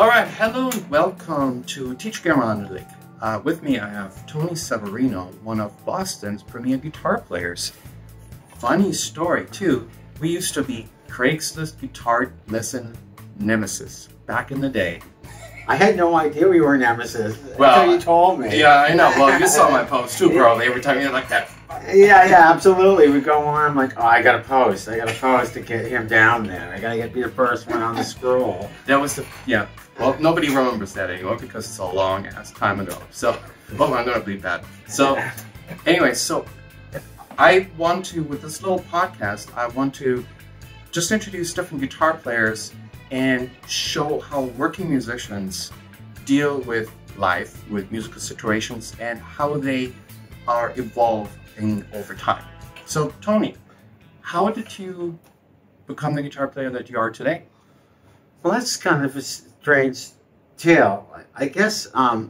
All right, hello and welcome to Teach Guitar. With me I have Tony Savarino, one of Boston's premier guitar players. Funny story too, we used to be Craigslist guitar lesson nemesis back in the day. I had no idea we were nemesis Well, until you told me. Yeah, I know. Well, you saw my post too, probably, every time you're like that. Yeah, absolutely. We go on, I'm like, oh, I gotta post to get him down there. I gotta be the first one on the scroll. That was the, yeah. Well, nobody remembers that anymore because it's a long ass time ago. So, well, I'm gonna bleep that. So, anyway, so I want to, with this little podcast, I want to just introduce different guitar players and show how working musicians deal with life, with musical situations, and how they are evolving over time. So, Tony, how did you become the guitar player that you are today? Well, that's kind of a strange tale. I guess I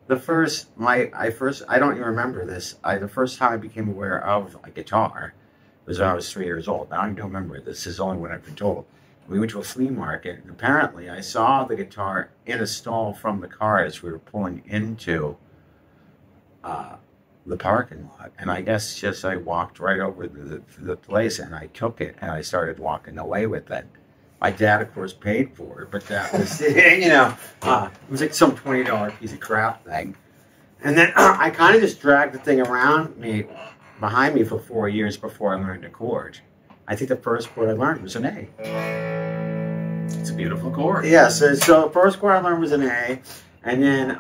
don't even remember this. The first time I became aware of a guitar was when I was 3 years old. Now I don't remember. This is only what I've been told. We went to a flea market, and apparently I saw the guitar in a stall from the car as we were pulling into the parking lot. And I guess just I walked right over to the place, and I took it, and I started walking away with it. My dad, of course, paid for it, but that was, it was like some $20 piece of crap thing. And then I kind of just dragged the thing behind me for 4 years before I learned a chord. I think the first chord I learned was an A. It's a beautiful chord. Yeah, so the first chord I learned was an A, and then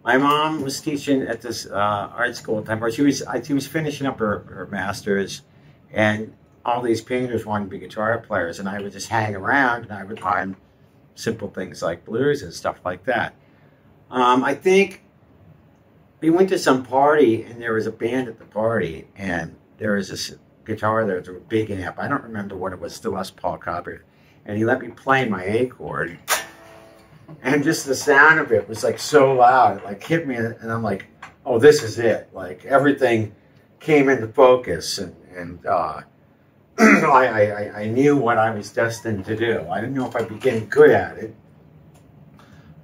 my mom was teaching at this art school at the time, where she was finishing up her master's, and all these painters wanted to be guitar players, and I would just hang around, and I would learn simple things like blues and stuff like that. I think we went to some party, and there was a band at the party, and there was this guitar there, a big amp. I don't remember what it was, the Les Paul copy, and he let me play my A chord, and just the sound of it was like so loud, it like hit me, and I'm like, oh, this is it. Like everything came into focus, and I knew what I was destined to do. I didn't know if I'd be getting good at it,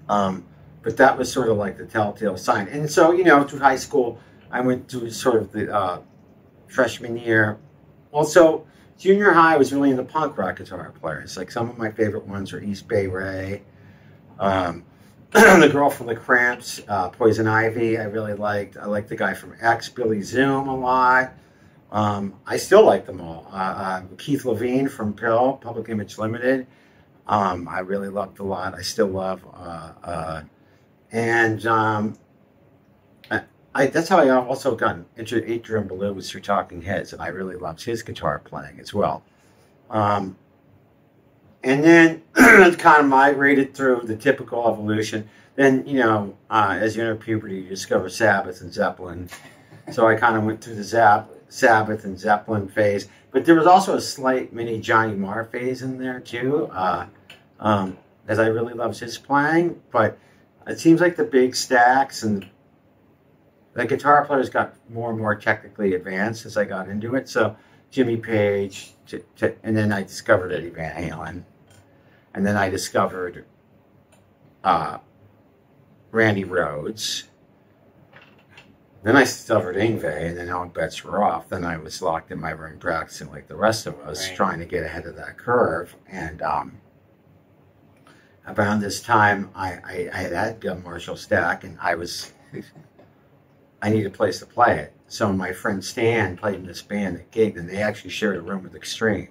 but that was sort of like the telltale sign. And so, through high school, I went to sort of the freshman year. Also, junior high, I was really into punk rock guitar players. Like some of my favorite ones are East Bay Ray, the girl from the Cramps, Poison Ivy. I really liked. I liked the guy from X, Billy Zoom, a lot. I still like them all. Keith Levine from PIL, Public Image Limited. I really loved a lot. I still love. That's how I also got into Adrian Belew through Talking Heads, and I really loved his guitar playing as well. And then it kind of migrated through the typical evolution. Then, as you enter puberty, you discover Sabbath and Zeppelin. So I kind of went through the Sabbath and Zeppelin phase. But there was also a slight mini Johnny Marr phase in there, too, as I really loved his playing. But it seems like the big stacks and the guitar players got more and more technically advanced as I got into it. So Jimmy Page, and then I discovered Eddie Van Halen. And then I discovered Randy Rhoads. Then I discovered Yngwie, and then all bets were off. Then I was locked in my room practicing like the rest of us, right, trying to get ahead of that curve. And around this time, I had a Marshall stack, and I needed a place to play it. So my friend Stan played in this band that gigged, and they actually shared a room with Extreme.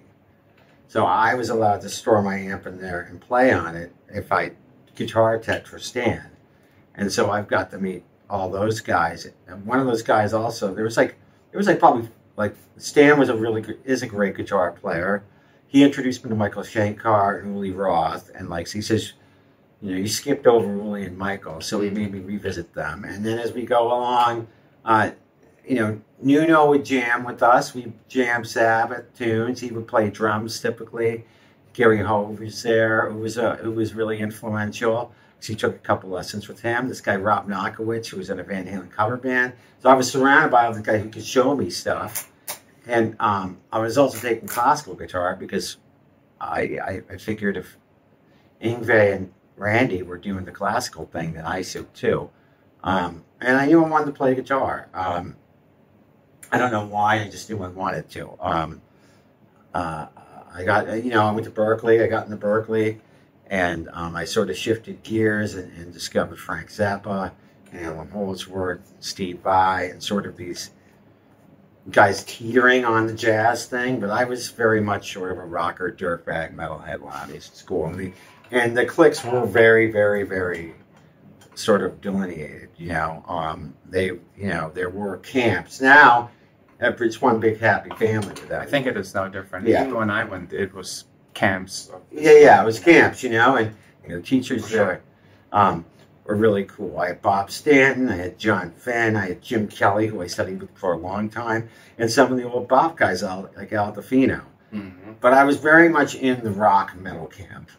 So I was allowed to store my amp in there and play on it if I guitar tech for Stan. And so I've got to meet all those guys. And one of those guys also, there was probably Stan is a great guitar player. He introduced me to Michael Shankar and Uli Roth, and he says, you skipped over Uli and Michael, so he made me revisit them. And then as we go along, Nuno would jam with us. We jam Sabbath tunes. He would play drums typically. Gary Hove was there, who was really influential. So he took a couple lessons with him. This guy, Rob Knockowitz, who was in a Van Halen cover band. So I was surrounded by all the guys who could show me stuff. And I was also taking classical guitar because I figured if Yngwie and Randy were doing the classical thing that I did too. And I knew I wanted to play guitar. I don't know why, I just knew I wanted to. I got, you know, I went to Berkeley, I got into Berkeley, and I sort of shifted gears and discovered Frank Zappa, and Alan Holdsworth, Steve Vai, and sort of these guys teetering on the jazz thing, but I was very much sort of a rocker, dirtbag, metalhead when I was in school. And the cliques were very, very, very sort of delineated, you know. They, you know, there were camps. Now, it's one big happy family with that. I think it is no different. Yeah. Even when I went, it was camps. Yeah, it was camps, you know, and you know, teachers there were really cool. I had Bob Stanton, I had John Fenn, I had Jim Kelly, who I studied with for a long time, and some of the old Bob guys, like Al DeFino. Mm-hmm. But I was very much in the rock metal camp.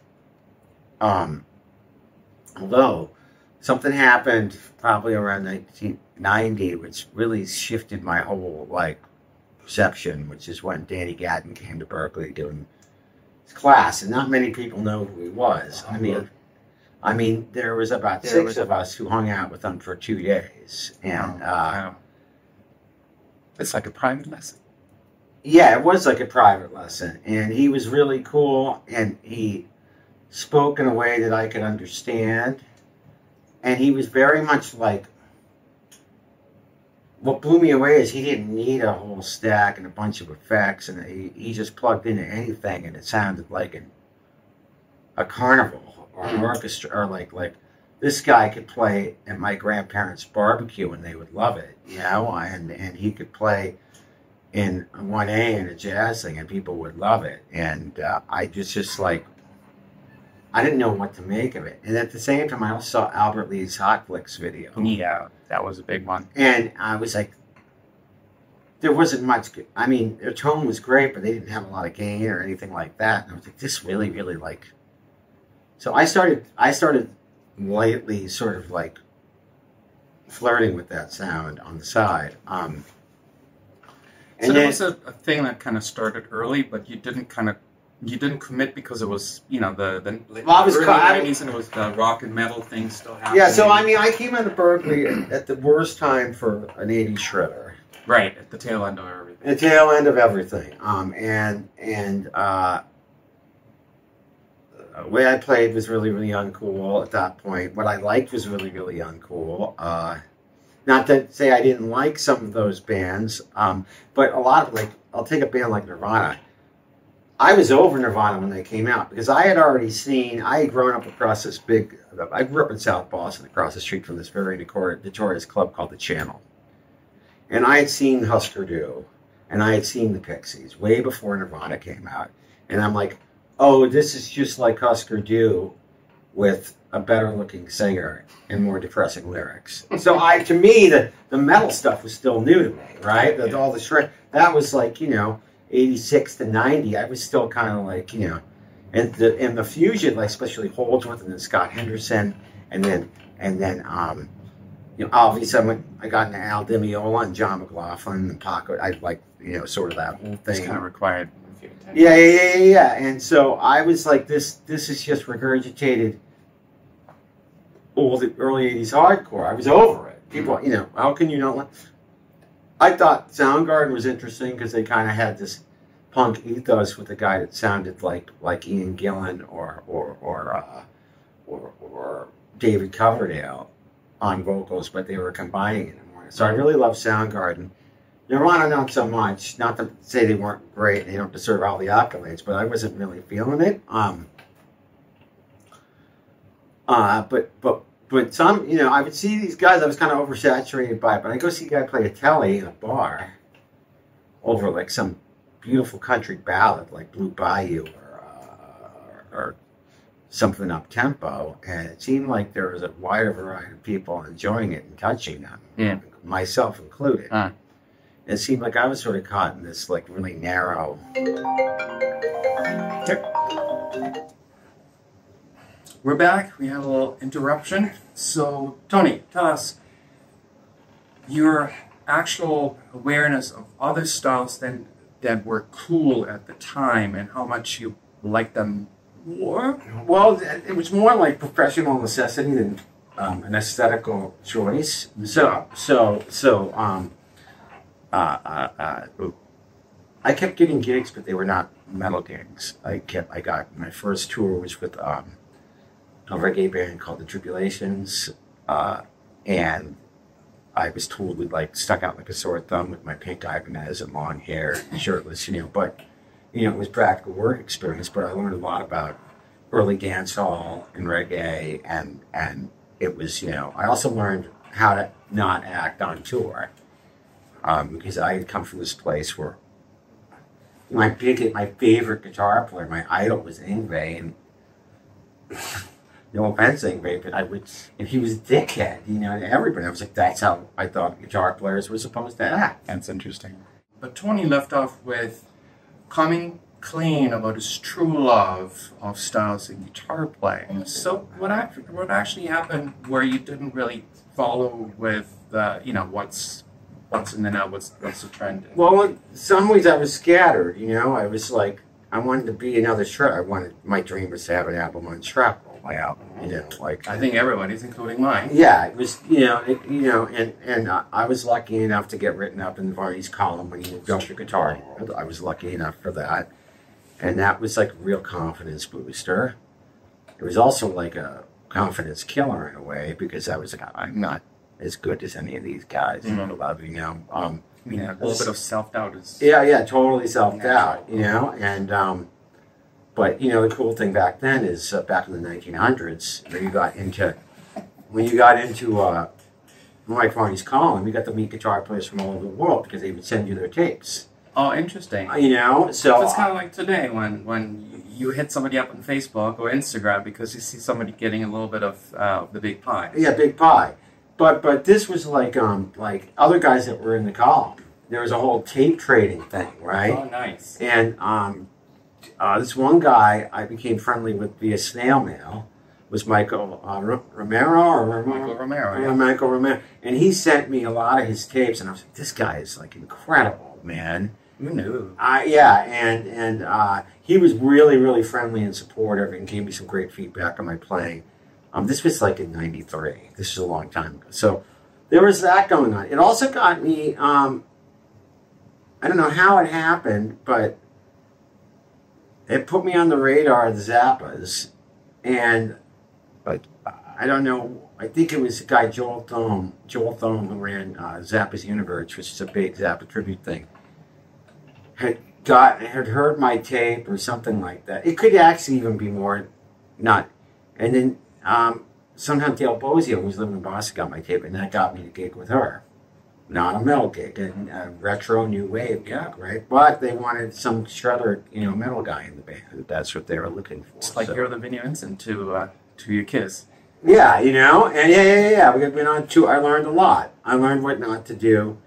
Although something happened probably around 1990, which really shifted my whole like perception, which is when Danny Gatton came to Berkeley doing his class, and not many people know who he was. I mean, there was about six of us who hung out with him for 2 days, and Wow. It's like a private lesson. yeah, it was like a private lesson, and he was really cool, and he spoke in a way that I could understand, and he was very much like, what blew me away is he didn't need a whole stack and a bunch of effects, and he just plugged into anything, and it sounded like a carnival or an orchestra, or like this guy could play at my grandparents' barbecue and they would love it, you know, and he could play in 1A in a jazz thing and people would love it, and I just like, I didn't know what to make of it. And at the same time, I also saw Albert Lee's Hot Flicks video. Yeah, that was a big one. And I was like, there wasn't much, I mean, their tone was great, but they didn't have a lot of gain or anything like that. And I was like, this really, really like, so I started lightly sort of like flirting with that sound on the side. So there was a thing that kind of started early, but you didn't commit because it was, you know, the early 90s, and it was the rock and metal thing still happening. Yeah, so I mean, I came out of Berkeley at the worst time for an 80s shredder. Right, at the tail end of everything. The tail end of everything. The way I played was really, really uncool at that point. What I liked was really, really uncool. Not to say I didn't like some of those bands, but a lot of, like, I'll take a band like Nirvana. I was over Nirvana when they came out because I had already seen, I had grown up across this big, I grew up in South Boston across the street from this very notorious club called The Channel. And I had seen Husker Du, and I had seen the Pixies way before Nirvana came out. And I'm like, oh, this is just like Husker Du with a better looking singer and more depressing lyrics. So to me, the metal stuff was still new to me, right? All the shred, that was like, you know, 86 to 90, I was still kind of like, you know, and the fusion, like especially Holdsworth and then Scott Henderson, and then you know, obviously I got into Al Di Meola and John McLaughlin and Paco. I like, you know, sort of that whole thing. It's kind of required. Yeah. And so I was like, this is just regurgitated all the early 80s hardcore. I was over it. People, you know, how can you not like? I thought Soundgarden was interesting because they kind of had this punk ethos with a guy that sounded like Ian Gillan or David Coverdale on vocals, but they were combining it more. So I really love Soundgarden. Nirvana, not so much. Not to say they weren't great; they don't deserve all the accolades, but I wasn't really feeling it. But some, you know, I would see these guys I was kind of oversaturated by, but I go see a guy play a telly in a bar over like some beautiful country ballad like Blue Bayou or something up tempo, and it seemed like there was a wider variety of people enjoying it and touching them, myself included. It seemed like I was sort of caught in this like really narrow. We're back. We had a little interruption. So, Tony, tell us your actual awareness of other styles that were cool at the time and how much you liked them Well, it was more like professional necessity than an aesthetical choice. I kept getting gigs, but they were not metal gigs. I got my first tour was with a reggae band called the Tribulations, and I was totally like stuck out like a sore thumb with my pink Ibanez and long hair, shirtless, But it was practical work experience. But I learned a lot about early dancehall and reggae, and it was I also learned how to not act on tour, because I had come from this place where my favorite guitar player, my idol was Yngwie, and no offense, Yngwie, but and he was a dickhead, to everybody. I was like, that's how I thought guitar players were supposed to act. That's interesting. But Tony left off with coming clean about his true love of styles in guitar playing. So what actually happened where you didn't really follow with what's in the now, what's the trend? Well, in some ways I was scattered, I was like, I wanted to be another Shrek. My dream was to have an album on Shrek, my album, I think everybody's, including mine. Yeah, it was, and I was lucky enough to get written up in Varney's column when he moved up to guitar. I was lucky enough for that. And that was like a real confidence booster. It was also like a confidence killer in a way, because I was like, I'm not as good as any of these guys. A little bit of self-doubt is... Yeah, totally self-doubt, and... But, the cool thing back then is, back in the 1900s, when you got into Mike Varney's column, you got to meet guitar players from all over the world, because they would send you their tapes. Oh, interesting. So it's kind of like today when you hit somebody up on Facebook or Instagram because you see somebody getting a little bit of the big pie. Yeah, big pie. But this was like other guys that were in the column. There was a whole tape trading thing, right? Oh, nice. And this one guy I became friendly with via snail mail was Michael Romero. Michael Romero. And he sent me a lot of his tapes, and I was like, this guy is like incredible, man. Who knew? And he was really, really friendly and supportive, and gave me some great feedback on my playing. This was like in '93. This is a long time ago. So there was that going on. It also got me, I don't know how it happened, but it put me on the radar of the Zappas. And I don't know, I think it was the guy Joel Thome, who ran Zappa's Universe, which is a big Zappa tribute thing, had heard my tape or something like that. It could actually even be more not. And then somehow Dale Bozio, who's living in Boston, got my tape, and that got me to gig with her. Not a metal gig, a retro new wave gig, right? But they wanted some shredder, metal guy in the band. That's what they were looking for. It's like you're the Vinnie Vincent to your Kiss. Yeah, and yeah. We've been on tour. I learned a lot. I learned what not to do.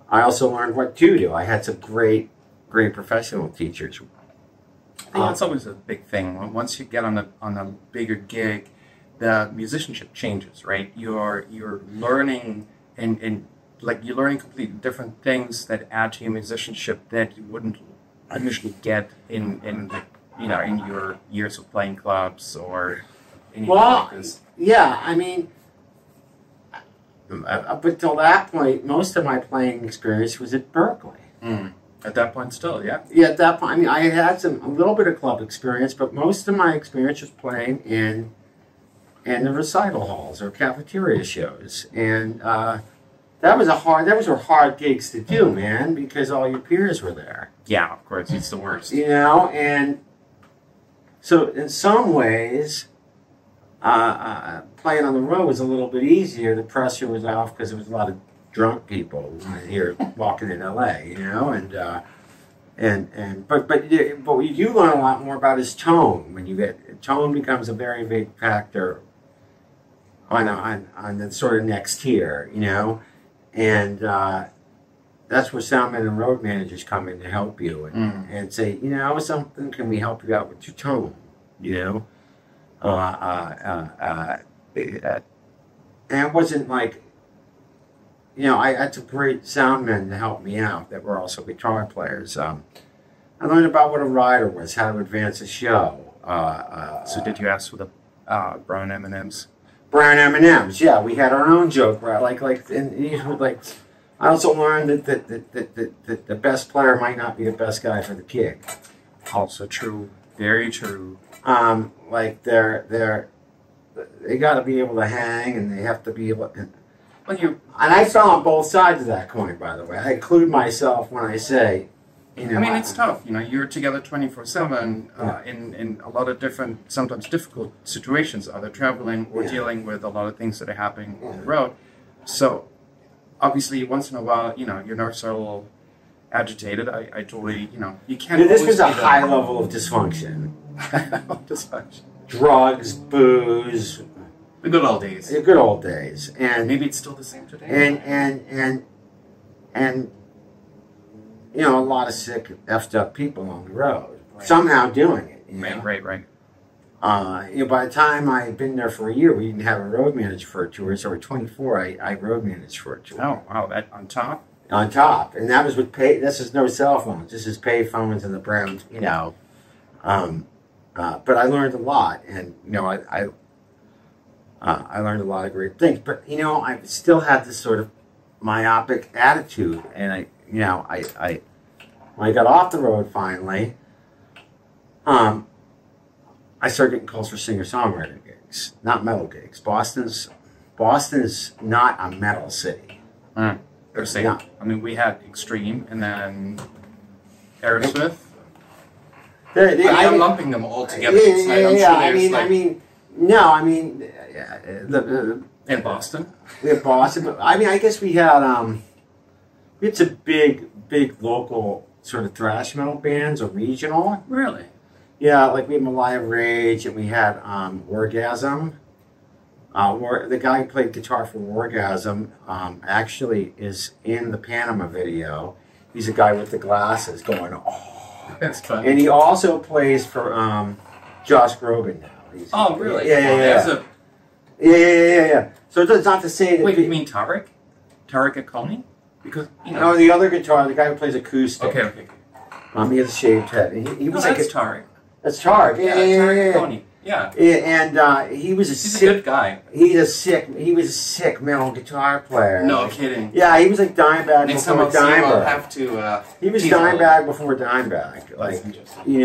I also learned what to do. I had some great professional teachers. I think that's always a big thing. Once you get on a bigger gig, the musicianship changes, right? You're learning and like you're learning completely different things that add to your musicianship that you wouldn't initially get in your years of playing clubs or anything like this. Yeah, I mean, up until that point, most of my playing experience was at Berkeley. At that point still, yeah? Yeah, at that point, I mean, I had a little bit of club experience, but most of my experience was playing in the recital halls or cafeteria shows. And those were hard gigs to do, man, because all your peers were there. Yeah, of course, it's the worst. And so in some ways, playing on the road was a little bit easier. The pressure was off because there was a lot of drunk people here walking in LA, but you learn a lot more about his tone when you get tone becomes a very big factor on the sort of next tier, and that's where soundmen and road managers come in to help you and say, something, can we help you out with your tone, and it wasn't like. I had some great soundmen to help me out that were also guitar players. I learned about what a rider was, how to advance a show, So did you ask for the brown M&Ms? Brown M&Ms. Yeah, we had our own joke, right? Like I also learned that the best player might not be the best guy for the gig. Also true. Very true. Like they got to be able to hang, and they have to be able. And I fell on both sides of that coin, by the way. I include myself when I say, I mean, it's tough. You're together 24/7 in a lot of different, sometimes difficult situations, either traveling or dealing with a lot of things that are happening on the road. So, obviously, once in a while, your nerves are a little agitated. I totally, you can't. This was a high level of dysfunction. Dysfunction. Drugs, booze. The good old days. The good old days, and maybe it's still the same today. And a lot of sick, effed up people on the road, somehow doing it. Right. By the time I had been there for a year, we didn't have a road manager for a tour. So at 24, I road managed for a tour. Oh, wow, that on top? On top, and that was with pay. This is no cell phones. This is pay phones and the brown. But I learned a lot, and I learned a lot of great things. But I still had this sort of myopic attitude, and I when I got off the road finally, I started getting calls for singer-songwriter gigs, not metal gigs. Boston's not a metal city. It's not. I mean, we had Extreme, and then Aerosmith. I'm lumping them all together. In Boston. In Boston, but I guess we had some big local sort of thrash metal bands, or regional. Really? Yeah, like we had Malaya Rage, and we had Orgasm. The guy who played guitar for Orgasm actually is in the Panama video. He's a guy with the glasses going, oh. That's funny. And he also plays for Josh Groban now. Oh, really? Yeah. Yeah. So it's not to say that... Wait, you mean Tarek? Tarek Akoni? Because, No, the other guitar, the guy who plays acoustic. Okay. He has a shaved head. He was that's Tarek. That's Tarek. Tarek Akoni. Yeah. And he was He's a good guy. He was a sick metal guitar player. No kidding. Yeah, he was like Dimebag before Dimebag. I'll have to. He was Dimebag before Dimebag. That's interesting.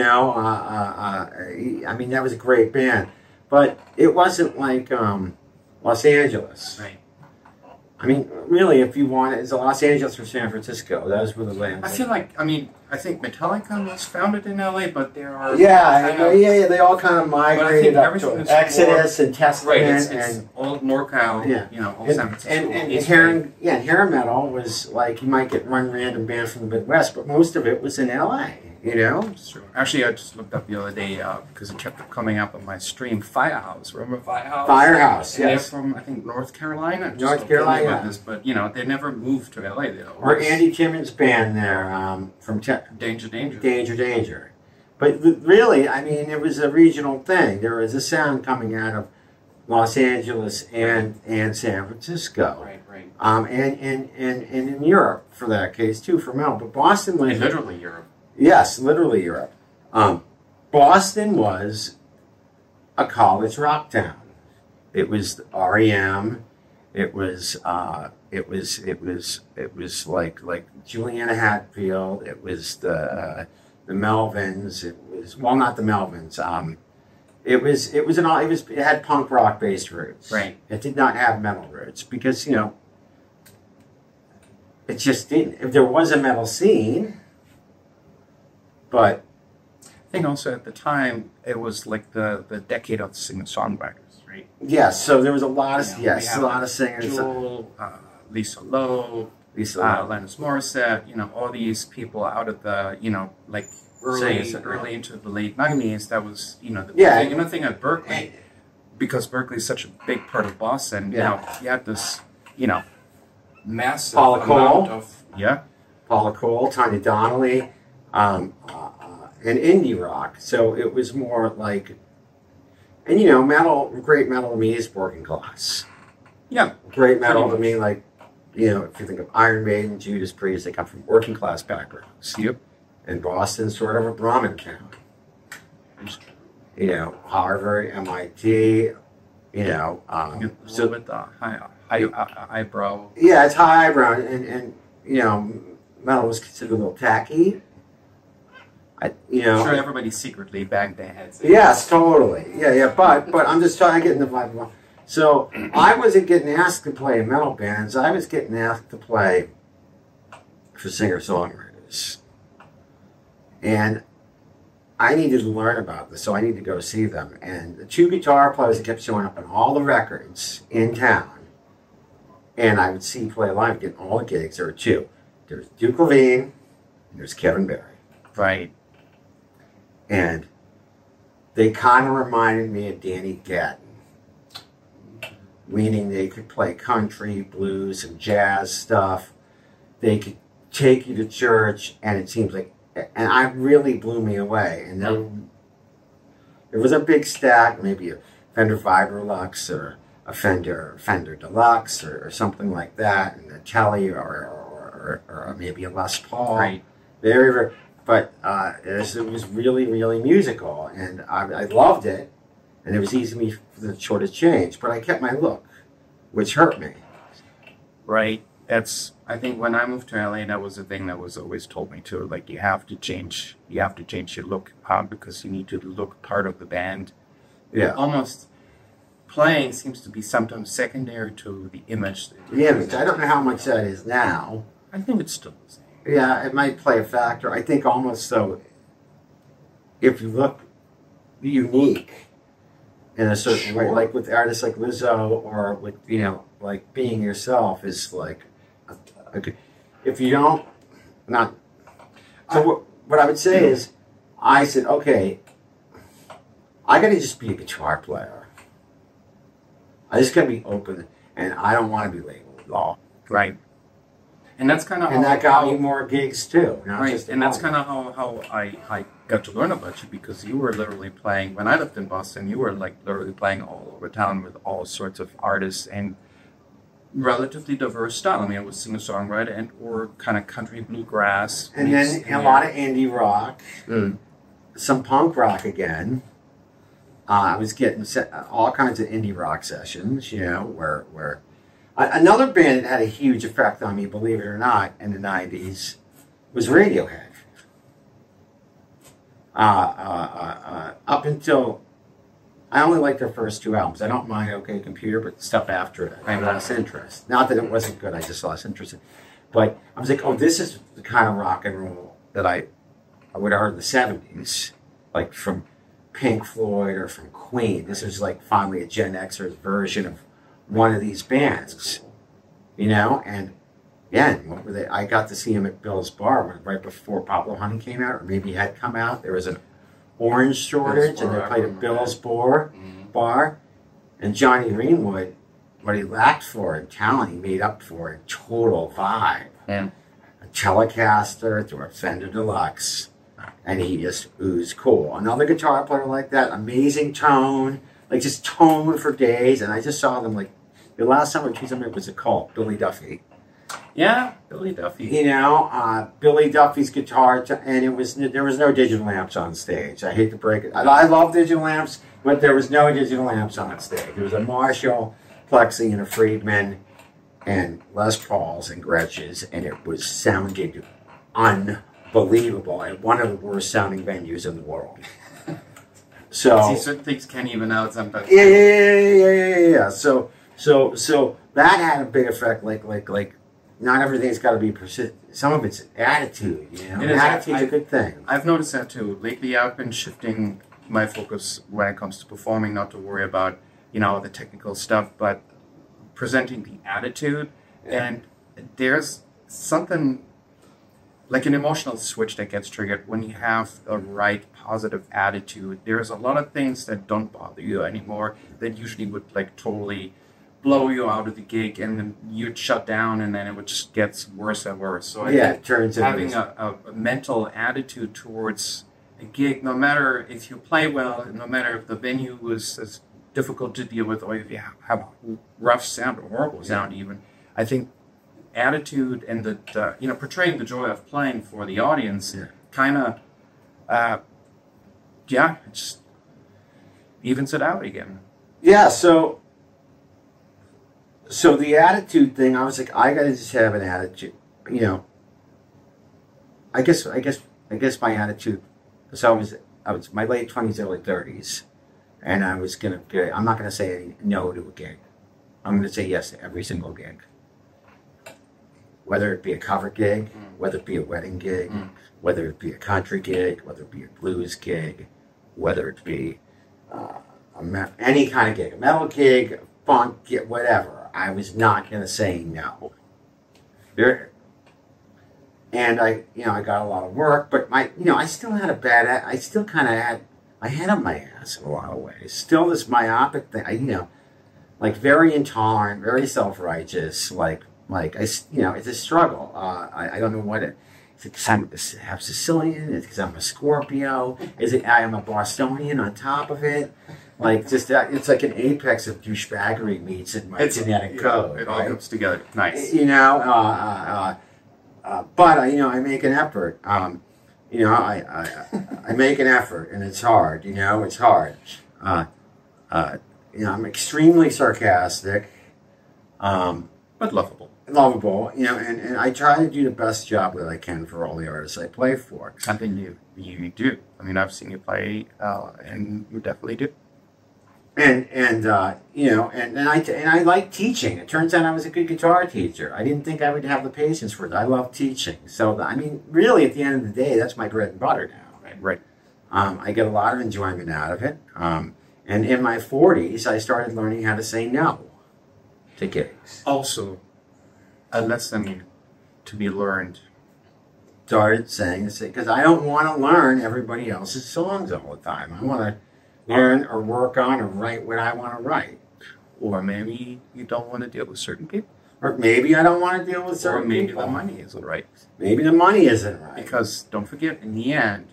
That was a great band, but it wasn't like Los Angeles. Right. I mean, really, if you want, it's Los Angeles or San Francisco. Those were the lands. I feel like, I think Metallica was founded in LA, but there are... Yeah, they all kind of migrated up to Exodus and Testament. Right, it's old NorCal, old San Francisco. And hair metal was like, you might get one random band from the Midwest, but most of it was in LA, It's true. Actually, I just looked up the other day, because it kept coming up on my stream, Firehouse. Remember Firehouse? Firehouse, yes. They're from, I think, North Carolina. North Carolina. This, but, they never moved to LA. Or Andy Timmons' band there, from Danger. But really, it was a regional thing. There was a sound coming out of Los Angeles and San Francisco. Right. And in Europe, for that case, too, for metal. But Boston was... Literally Europe. Yes, literally Europe. Boston was a college rock town. It was REM. It was like Juliana Hatfield. It was the Melvins. It was not the Melvins. It had punk rock based roots. Right. It did not have metal roots because it just didn't. If there was a metal scene, but I think also at the time it was like the decade of singer-songwriters. Right? Yes, so there was a lot of a lot of singers. Jewel, Lisa Lowe, Alanis Morissette, all these people out of the early into the late 90s. That was the thing at Berkeley, because Berkeley is such a big part of Boston. You had this massive amount of Paula Cole, Tanya Donnelly, and indie rock. So it was more like. And great metal to me is working class. Yeah. Great metal to me, like, if you think of Iron Maiden, Judas Priest, they come from working class backgrounds. Yep. And Boston's sort of a Brahmin town. you know, Harvard, MIT, you know. So with the eyebrow. Yeah, it's high eyebrow, and you know, metal was considered a little tacky. You know, I'm sure everybody secretly banged their heads. Yes, totally. Yeah. But I'm just trying to get in the vibe. So I wasn't getting asked to play in metal bands. I was getting asked to play for singer-songwriters, and I needed to learn about this, so I needed to go see them. And the two guitar players that kept showing up on all the records in town, and I would see play live, getting all the gigs. There were two. There's Duke Levine, and there's Kevin Barry. Right. And they kind of reminded me of Danny Gatton, meaning they could play country, blues, and jazz stuff. They could take you to church, and it seems like, and I really blew me away. And there was a big stack, maybe a Fender Vibrolux or a Fender Deluxe or something like that, and a Telly or maybe a Les Paul. Right. Very. But it was really, really musical, and I loved it, and it was easy for me for the shortest change. But I kept my look, which hurt me. Right. I think when I moved to LA, that was the thing that was always told me too. Like you have to change your look because you need to look part of the band. Yeah. Almost playing seems to be sometimes secondary to the image. The image. I don't know how much that is now. I think it's still the same. Yeah, it might play a factor. I think almost so. If you look unique in a certain way, like with artists like Lizzo, or with, you know, like being yourself is like, if you don't, not. So what I would say is, I said, okay, I got to just be a guitar player. I just got to be open, and I don't want to be labeled. Law. Right. And that's kind of and that got me more gigs too. Right, and that's kind of how I got to learn about you, because you were literally playing, when I lived in Boston, you were like literally playing all over town with all sorts of artists and relatively diverse style. I mean, it was singer-songwriter and or kind of country bluegrass. And then a lot of indie rock, some punk rock again. I was getting all kinds of indie rock sessions, you know, where another band that had a huge effect on me, believe it or not, in the 90s was Radiohead. Up until, I only liked their first two albums. I don't mind OK Computer, but stuff after it, I lost interest. Not that it wasn't good, I just lost interest in it. But I was like, oh, this is the kind of rock and roll that I would have heard in the 70s, like from Pink Floyd or from Queen. This was like finally a Gen Xer's version of one of these bands, you know. And again, what were they? I got to see him at Bill's Bar right before Pablo Honey came out, or maybe had come out. There was an orange shortage, and they played at Bill's Bar, and Johnny Greenwood, what he lacked for in talent, he made up for in total vibe. Yeah. A Telecaster to a Fender Deluxe, and he just oozed cool. Another guitar player like that, amazing tone, like just tone for days. And I just saw them like, the last time I treated them, it was a cult, Billy Duffy. Yeah, Billy Duffy. You know, Billy Duffy's guitar, and there was no digital amps on stage. I hate to break it. I love digital amps, but there was no digital amps on stage. There was a Marshall, Plexi, and a Friedman, and Les Pauls and Gretsch's, and it was sounded unbelievable at one of the worst sounding venues in the world. So see, certain things can't even out sometimes. Yeah. So that had a big effect. Like, not everything's got to be persistent. Some of it's attitude. You know, attitude's a good thing. I've noticed that too. Lately, I've been shifting my focus when it comes to performing, not to worry about, you know, the technical stuff, but presenting the attitude. Yeah. And there's something like an emotional switch that gets triggered when you have the right positive attitude. There's a lot of things that don't bother you anymore that usually would like totally blow you out of the gig, and then you'd shut down, and then it would just gets worse and worse. So yeah, it turns into having a mental attitude towards a gig, no matter if you play well, no matter if the venue is difficult to deal with, or if you have rough sound or horrible sound even, I think attitude and the you know, portraying the joy of playing for the audience kind of it's evens it out again. Yeah, so the attitude thing, I was like, I gotta just have an attitude, you know. I guess my attitude was I was my late 20s, early 30s, and I was I'm not gonna say no to a gig. I'm gonna say yes to every single gig, whether it be a cover gig, whether it be a wedding gig, whether it be a country gig, whether it be a blues gig, whether it be any kind of gig, a metal gig, a funk gig, whatever. I was not going to say no. And I got a lot of work, but I still had I still kind of had my head up my ass in a lot of ways. Still this myopic thing, like very intolerant, very self-righteous, it's a struggle. I don't know what it. Is it because I'm half Sicilian? Is it because I'm a Scorpio? Is it I am a Bostonian on top of it? It's like an apex of douchebaggery meets in my genetic code. It all comes together. Nice. But I make an effort. I make an effort, and it's hard. It's hard. I'm extremely sarcastic. But lovable. Lovable, and I try to do the best job that I can for all the artists I play for. Something you do. I mean, I've seen you play, and you definitely do. And I like teaching. It turns out I was a good guitar teacher. I didn't think I would have the patience for it. I love teaching. So I mean, really, at the end of the day, that's my bread and butter now. Right. I get a lot of enjoyment out of it. And in my 40s, I started learning how to say no to gigs. Also, a lesson to be learned. Started saying this because I don't want to learn everybody else's songs all the time. I want to learn or work on or write what I want to write. Or maybe you don't want to deal with certain people. Or maybe I don't want to deal with certain people. Or maybe the money isn't right. Maybe the money isn't right. Because don't forget, in the end,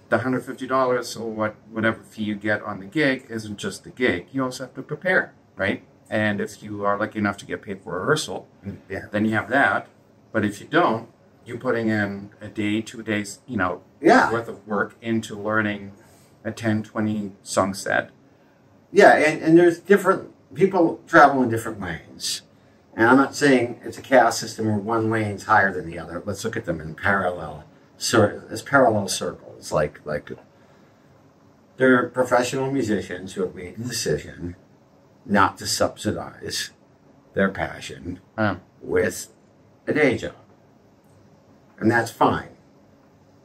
the $150 or whatever fee you get on the gig isn't just the gig. You also have to prepare, right? And if you are lucky enough to get paid for rehearsal, then you have that. But if you don't, you're putting in a day, 2 days, worth of work into learning a 10, 20 song set. Yeah, and there's different, people travel in different lanes. And I'm not saying it's a caste system where one lane's higher than the other. Let's look at them in parallel circles. Like there are professional musicians who have made the decision not to subsidize their passion with a day job. And that's fine.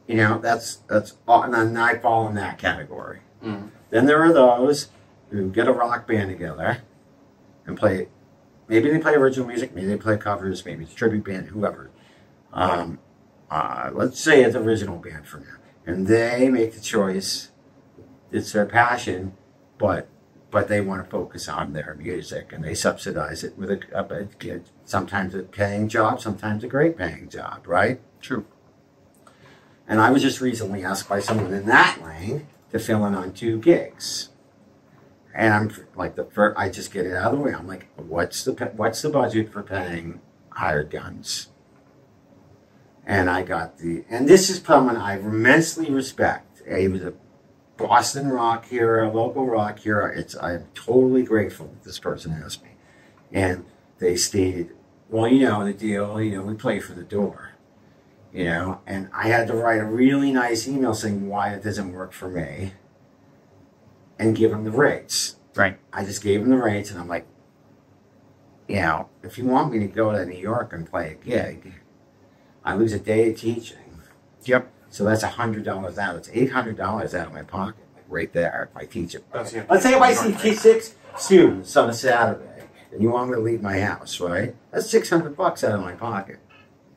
That's all, and I fall in that category. Then there are those who get a rock band together and play, maybe they play original music, maybe they play covers, maybe it's a tribute band, whoever. Let's say it's original band for now. And they make the choice, it's their passion, but they want to focus on their music, and they subsidize it with sometimes a paying job, sometimes a great paying job, right? True. And I was just recently asked by someone in that lane to fill in on 2 gigs. And I'm like, I just get it out of the way. I'm like, what's the budget for paying hired guns? And I got and this is someone I immensely respect. He was a Boston rock hero, local rock hero. I'm totally grateful that this person asked me. And they stated, well, the deal, we play for the door. And I had to write a really nice email saying why it doesn't work for me and give them the rates. Right. I just gave them the rates, and I'm like, if you want me to go to New York and play a gig, I lose a day of teaching. Yep. So that's $100 out. It's $800 out of my pocket, right there, if I teach it. Let's say if I teach 6 students on a Saturday, and you want me to leave my house, right? That's $600 out of my pocket.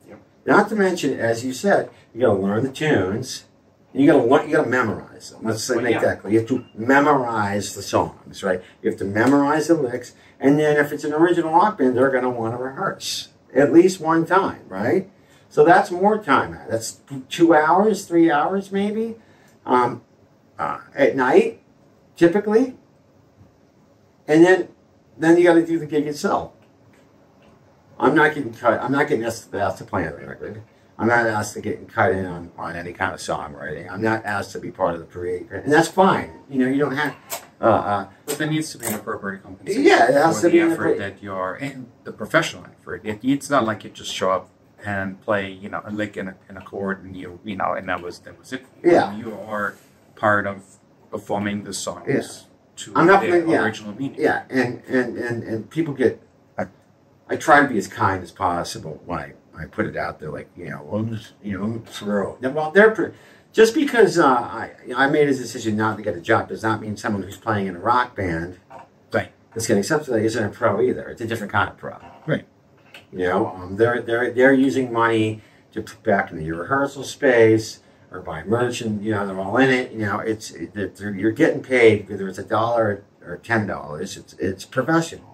Yep. Not to mention, as you said, you got to learn the tunes, and you got to memorize them. Let's make that clear. You have to memorize the songs, right? You have to memorize the licks, and then if it's an original rock band, they're going to want to rehearse at least one time, right? So that's more time. That's 2 hours, 3 hours maybe, at night, typically. And then you got to do the gig itself. I'm not getting cut. I'm not getting asked to play on the record. I'm not asked to get cut in on any kind of songwriting. I'm not asked to be part of the parade, and that's fine. You know, you don't have. But there needs to be an appropriate compensation Yeah, it has for to be the an effort that you're and the professional effort. It's not like you just show up and play, you know, a lick in a chord, and you know, and that was it. Yeah. You are part of performing the songs to I'm not their yeah. original meaning. Yeah, and people get. I try to be as kind as possible when I put it out there, like, you know, well, you know, throw. Well, just because I made a decision not to get a job does not mean someone who's playing in a rock band that's getting subsidized isn't a pro either. It's a different kind of pro. Right. You know, they're using money to put back into your rehearsal space or buy merch, and you know they're all in it. You know, you're getting paid whether it's $1 or $10. It's professional.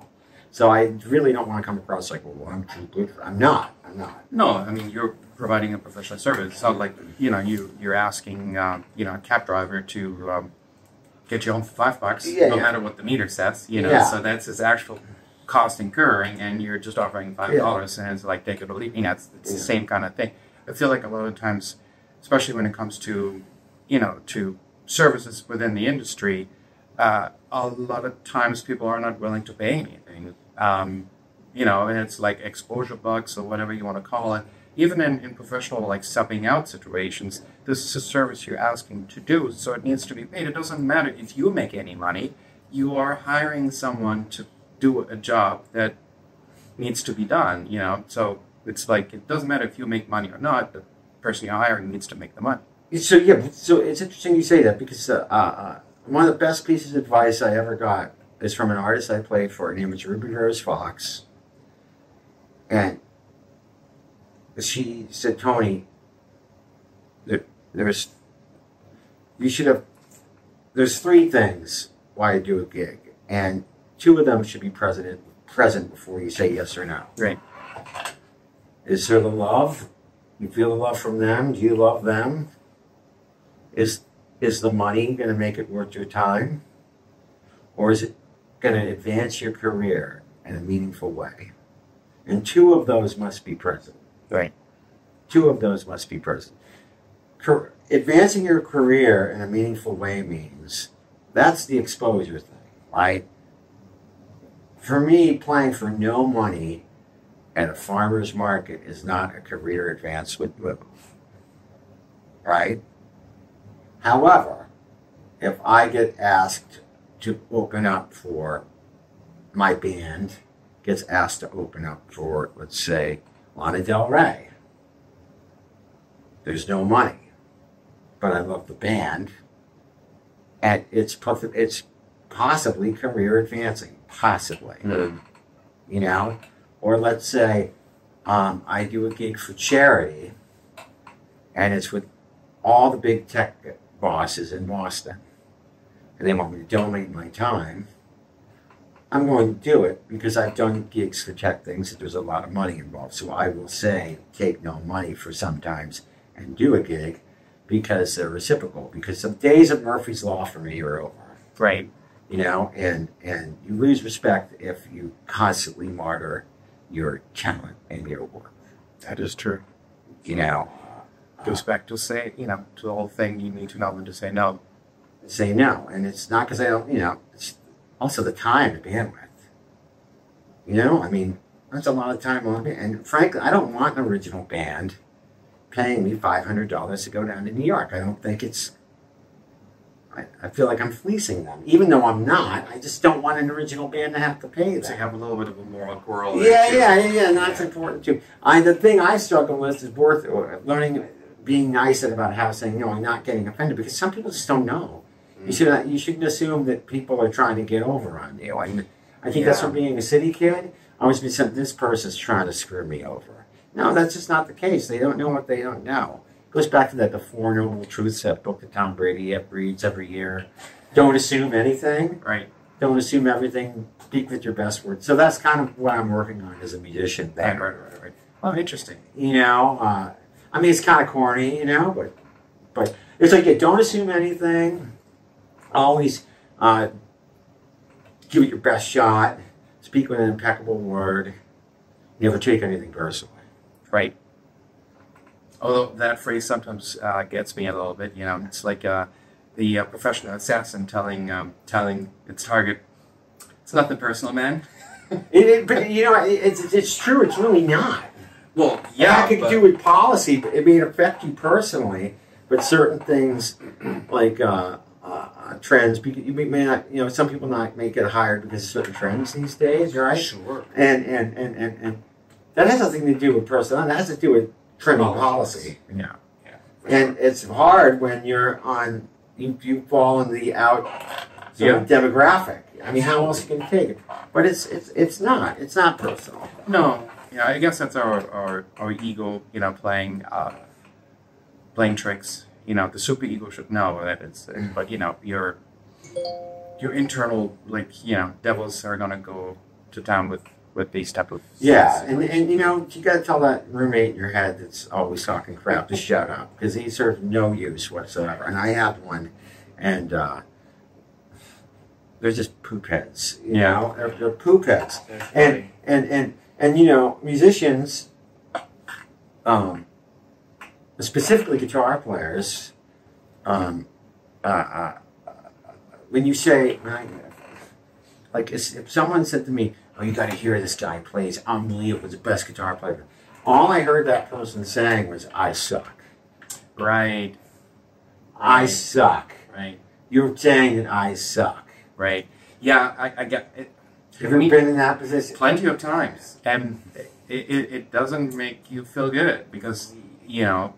So I really don't want to come across like, well, I'm too good. I'm not. No, I mean, you're providing a professional service. It's not like, you know, you're asking, you know, a cab driver to get you home for $5, no matter what the meter says, you know. So that's his actual cost incurring, and you're just offering $5, and it's like, take it or leave. You know, it's the same kind of thing. I feel like a lot of times, especially when it comes to, you know, to services within the industry, a lot of times people are not willing to pay anything. You know, and it's like exposure bucks or whatever you want to call it. Even in professional, like, subbing out situations, this is a service you're asking to do, so it needs to be paid. It doesn't matter if you make any money. You are hiring someone to do a job that needs to be done, you know. So it's like, it doesn't matter if you make money or not. The person you're hiring needs to make the money. So, yeah, so it's interesting you say that, because one of the best pieces of advice I ever got is from an artist I played for named Ruby Rose Fox. And she said, Tony, there's 3 things why I do a gig, and 2 of them should be present before you say yes or no. Right. Is there the love? You feel the love from them? Do you love them? Is the money going to make it worth your time? Or is it going to advance your career in a meaningful way? And 2 of those must be present. Right. 2 of those must be present. Advancing your career in a meaningful way means that's the exposure thing, right? For me, playing for no money at a farmer's market is not a career advancement move, right? However, if I get asked to open up for my band, gets asked to open up for, let's say, Lana Del Rey. There's no money, but I love the band, and it's possibly career advancing, possibly. You know, or let's say I do a gig for charity, and it's with all the big tech bosses in Boston, and they want me to donate my time. I'm going to do it because I've done gigs for tech things that there's a lot of money involved. So I will say, take no money for sometimes and do a gig because they're reciprocal. Because the days of Murphy's Law for me are over. Right. You know, and you lose respect if you constantly martyr your talent and your work. That is true. You know. Goes back to say, you know, to the whole thing, you need to know when to say no. Say no. And it's not because I don't, you know, it's also the time to begin with. You know, I mean, that's a lot of time on it. And frankly, I don't want an original band paying me $500 to go down to New York. I don't think it's... I feel like I'm fleecing them. Even though I'm not, I just don't want an original band to have to pay that. So you have a little bit of a moral quarrel. Yeah, and that's important too. The thing I struggle with is learning, being nice about how saying no and not getting offended, because some people just don't know. You shouldn't assume that people are trying to get over on you. I think that's from being a city kid. I always been said, this person's trying to screw me over. No, that's just not the case. They don't know what they don't know. It goes back to the 4 Noble Truths, that book that Tom Brady reads every year. Don't assume anything. Right. Don't assume everything. Speak with your best words. So that's kind of what I'm working on as a musician. Right. Oh, interesting. You know, I mean, it's kind of corny, you know, but it's like, don't assume anything. Always give it your best shot. Speak with an impeccable word. Never take anything personally. Right. Although that phrase sometimes gets me a little bit, you know, it's like the professional assassin telling its target, "It's nothing personal, man." But you know, it's true. It's really not. Well, yeah, it could do with policy, but it may affect you personally. But certain things, like trends, you may not, you know, some people may get hired because of certain trends these days, right? Sure. And that has nothing to do with personal. That has to do with trimming policy. Yeah. And it's hard when you're on. You fall in the out demographic. I mean, how else can you take it? But it's not personal. No. Yeah, I guess that's our ego, you know, playing tricks. You know, the super ego should know that it's, but you know, your internal, like, you know, devils are gonna go to town with these type of and you know, you gotta tell that roommate in your head that's always talking crap to shut up, because he serves no use whatsoever. And I have one, and they're just poop heads. You know, they're poop heads, and you know, musicians, specifically guitar players, when you say, like, if someone said to me, "Oh, you got to hear this guy plays unbelievable, the best guitar player," all I heard that person saying was, "I suck." Right. I suck. Right. You're saying that I suck. Right. Yeah, I get it. Have you been in that position? Plenty of times, and it doesn't make you feel good, because, you know,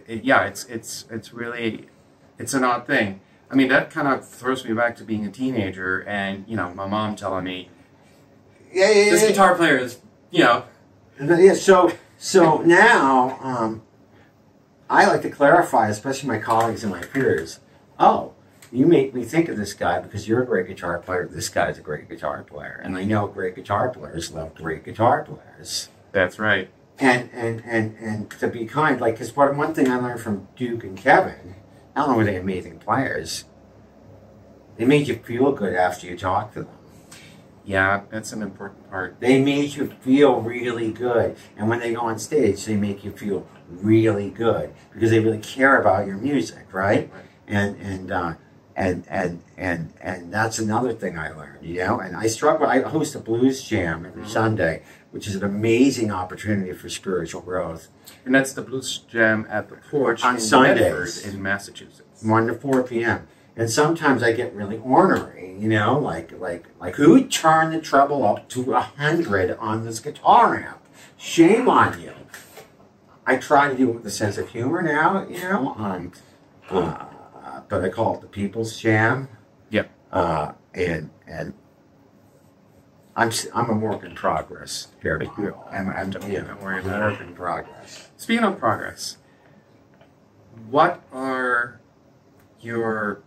it's really, it's an odd thing. I mean, that kind of throws me back to being a teenager, and, you know, my mom telling me, this guitar player is, you know. Yeah, so now, I like to clarify, especially my colleagues and my peers, oh, you make me think of this guy because you're a great guitar player. This guy's a great guitar player. And I know great guitar players love great guitar players. That's right. And to be kind, like, because one thing I learned from Duke and Kevin, not only were they amazing players, they made you feel good after you talked to them. Yeah, that's an important part. They made you feel really good. And when they go on stage, they make you feel really good because they really care about your music, right? And that's another thing I learned, you know. And I host a blues jam every Sunday, which is an amazing opportunity for spiritual growth. And that's the blues jam at the Porch on in Sundays Bedford in Massachusetts, 1 to 4 p.m. And sometimes I get really ornery, you know, like who turned the treble up to 100 on this guitar amp? Shame on you. I try to do it with a sense of humor now, you know, but I call it the People's Jam. Yep. And I'm a work in progress. Here, I'm a work in progress. Speaking of progress, what are your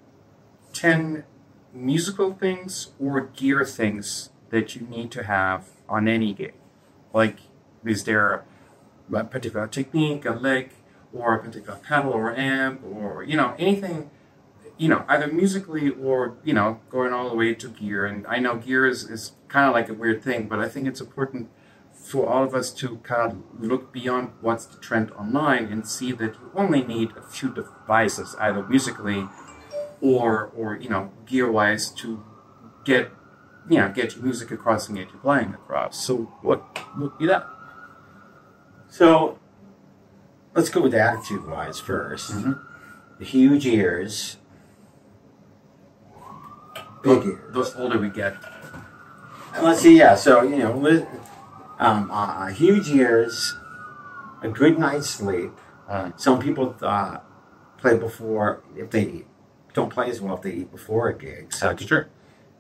10 musical things or gear things that you need to have on any gig? Like, is there a particular technique, a lick, or a particular pedal or amp, or, you know, anything, you know, either musically or, you know, going all the way to gear? And I know gear is kind of like a weird thing, but I think it's important for all of us to kind of look beyond what's the trend online and see that you only need a few devices, either musically or you know, gear-wise, to get your music across and get your playing across. So what would be that? So let's go with attitude-wise first. Mm-hmm. The huge ears, big ears. The older we get. Let's see, yeah. So, you know, huge ears, a good night's sleep. Some people play before, if they don't play as well if they eat before a gig. So that's true.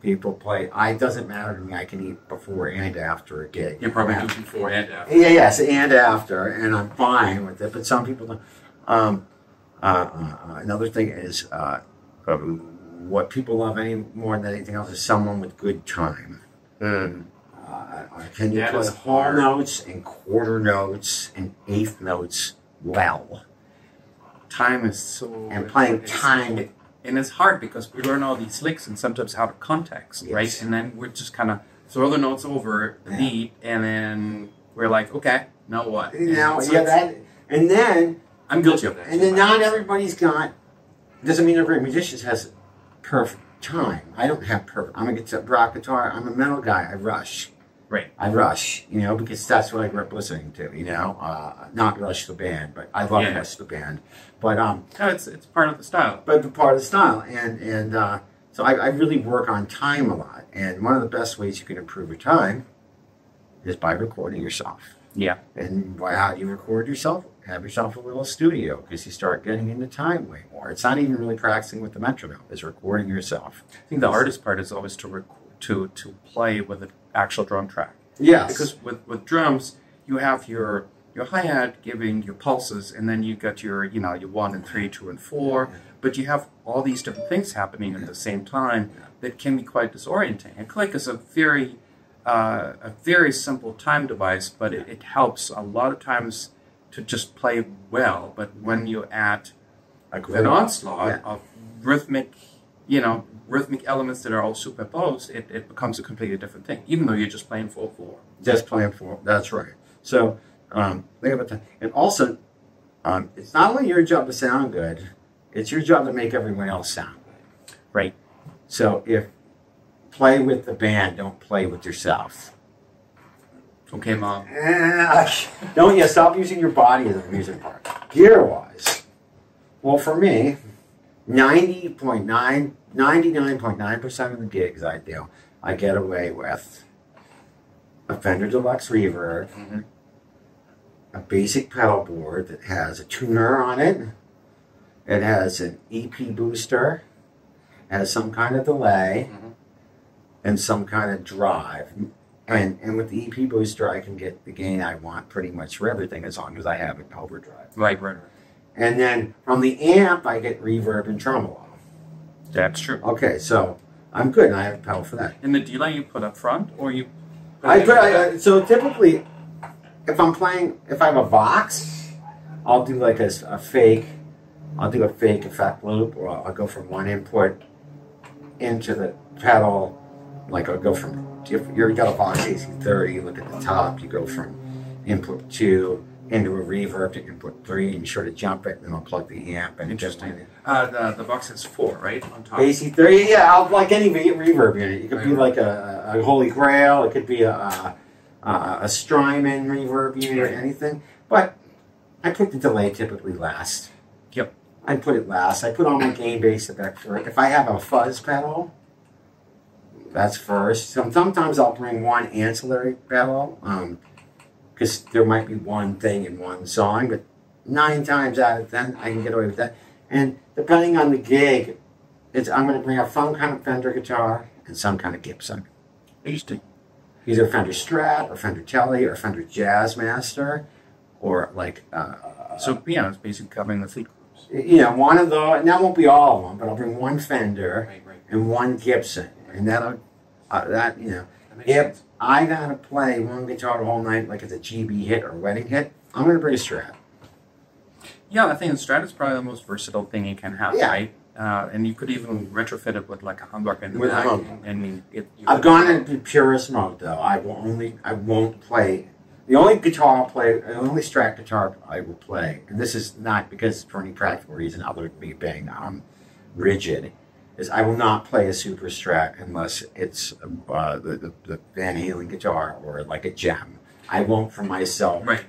People play. It doesn't matter to me. I can eat before and after a gig. You probably do before and after. Yeah, yes, and after, and I'm fine with it. But some people don't. Another thing is what people love any more than anything else is someone with good time. Can you play whole notes and quarter notes and eighth notes well? Time is so... And playing time... And it's hard because we learn all these licks and sometimes out of context, right? And then we're just kind of throw the notes over the beat, and then we're like, okay, now what? And then I'm guilty of that. And then not everybody's got, doesn't mean every musician has perfect time. I don't have perfect, I'm a rock guitar, I'm a metal guy, I rush. Right. I rush, you know, because that's what I grew up listening to, you know. Not Rush the band, but I love Rush the band. But no, it's part of the style. But part of the style, and so I really work on time a lot. And one of the best ways you can improve your time is by recording yourself. Yeah. And how do you record yourself? Have yourself a little studio, because you start getting into time way more. It's not even really practicing with the metronome; it's recording yourself. I think the hardest part is always to play with an actual drum track. Yes. Because with drums, you have your hi-hat giving your pulses, and then you got your, you know, your 1 and 3, 2 and 4, but you have all these different things happening at the same time that can be quite disorienting. A click is a very simple time device, but it helps a lot of times to just play well. But when you add an onslaught of rhythmic elements that are all superposed, it becomes a completely different thing, even though you're just playing 4/4. Just playing 4, that's right. So, think about that. And also, it's not only your job to sound good, it's your job to make everyone else sound good. Right. So, if play with the band, don't play with yourself. Okay, Mom. Stop using your body as a music part. Gear-wise, well, for me, 99.9% of the gigs I do, I get away with a Fender Deluxe Reverb, a basic pedal board that has a tuner on it, it has an EP booster, has some kind of delay, and some kind of drive. And with the EP booster, I can get the gain I want pretty much for everything, as long as I have an overdrive. Right. And then from the amp, I get reverb and tremolo. That's true. Okay, so I'm good, and I have pedal for that. And the delay you put up front, or you? So typically, if I'm playing, if I have a Vox, I'll do like a fake. I'll do a fake effect loop, or I'll go from one input into the pedal. Like I'll go from, you've got a Vox AC30, look at the top, you go from input 2 into a reverb to input 3, and you sort of jump it, and then I'll plug the amp. And interesting. The Vox has 4, right, on top. AC30, yeah, like any reverb unit. It could be like a Holy Grail. It could be a Strymon reverb unit or anything. But I put the delay typically last. Yep. I put it last. I put all my gain-based effects first. If I have a fuzz pedal, that's first. Sometimes I'll bring one ancillary pedal, because there might be one thing in one song, but 9 times out of 10, I can get away with that. And depending on the gig, I'm going to bring some kind of Fender guitar and some kind of Gibson. Interesting. Either Fender Strat, or Fender Tele, or Fender Jazzmaster, or like... so, yeah, it's basically covering the fleet groups. You know, one of those, and that won't be all of them, but I'll bring one Fender and one Gibson. And that'll, you know, if I gotta play one guitar the whole night, like it's a GB hit or a wedding hit, I'm gonna bring a Strat. Yeah, I think the Strat is probably the most versatile thing you can have, yeah. Right? And you could even retrofit it with like a humbucker in the back. I've gone into purist mode though. I won't play. The only guitar I'll play, the only Strat guitar I will play, and this is not because for any practical reason other than me being rigid, is I will not play a Super Strat unless it's the Van Halen guitar or like a Gem. I won't for myself. Right.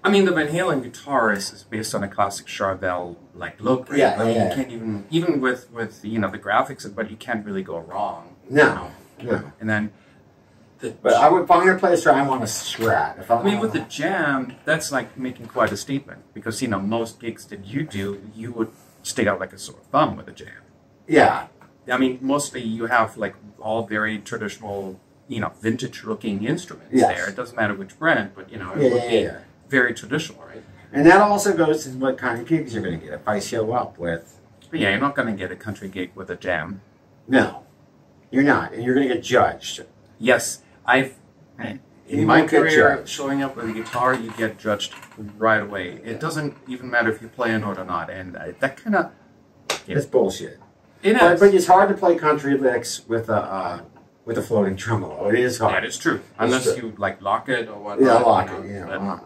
I mean, the Van Halen guitar is based on a classic Charvel like look. Right? Yeah, You can't even with you know the graphics, but you can't really go wrong. No. And then. But if I'm going to play a Strat, I want a Strat. I mean, with the Jam, that's like making quite a statement because you know most gigs that you do, you would stick out like a sore thumb with a Jam. Yeah. I mean, mostly you have like all very traditional, you know, vintage-looking instruments there. It doesn't matter which brand, but you know, it would be very traditional, right? And that also goes to what kind of gigs you're going to get. If I show up with, but yeah, you're not going to get a country gig with a Jam. No, you're not, and you're going to get judged. Yes, in my career, showing up with a guitar, you get judged right away. It doesn't even matter if you play a note or not, and that kind of it's bullshit. It is. But it's hard to play country licks with a floating tremolo. It is hard. That is true. Unless you like lock it or whatnot. Yeah, lock it. You know,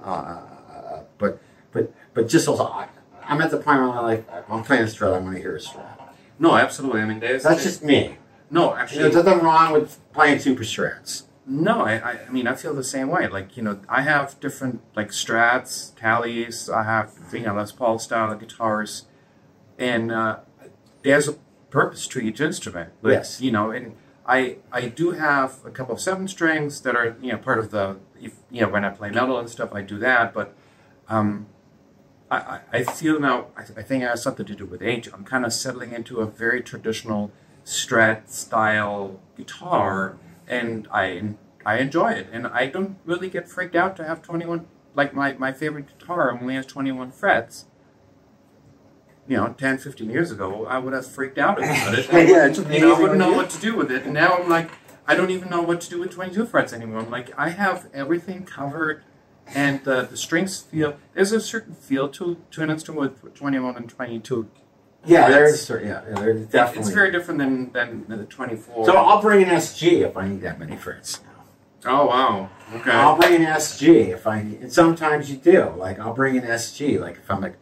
but just also, I'm at the point where I'm like, I'm playing a Strat, I want to hear a Strat. No, absolutely. I mean, that's just me. No, actually, there's nothing wrong with playing super Strats. No, I mean, I feel the same way. Like, I have different, like, Strats, Tallies, I have, Les Paul style guitars, and there's a purpose to each instrument. Like, yes. And I do have a couple of 7-strings that are, part of the, when I play metal and stuff, I do that, but I feel now, I think it has something to do with age. I'm kind of settling into a very traditional Strat style guitar, and I enjoy it, and I don't really get freaked out to have 21, like my favorite guitar only has 21 frets. 10, 15 years ago, I would have freaked out about it. Yeah, it's amazing. I wouldn't know what to do with it, and now I'm like, I don't even know what to do with 22 frets anymore. I'm like, I have everything covered, and the strings feel, there's a certain feel to an instrument with 21 and 22. Yeah, there's definitely. It's very different than the 24. So I'll bring an SG if I need that many frets. Oh, wow. Okay. I'll bring an SG if I need, and sometimes you do. Like, I'll bring an SG, like if I'm like,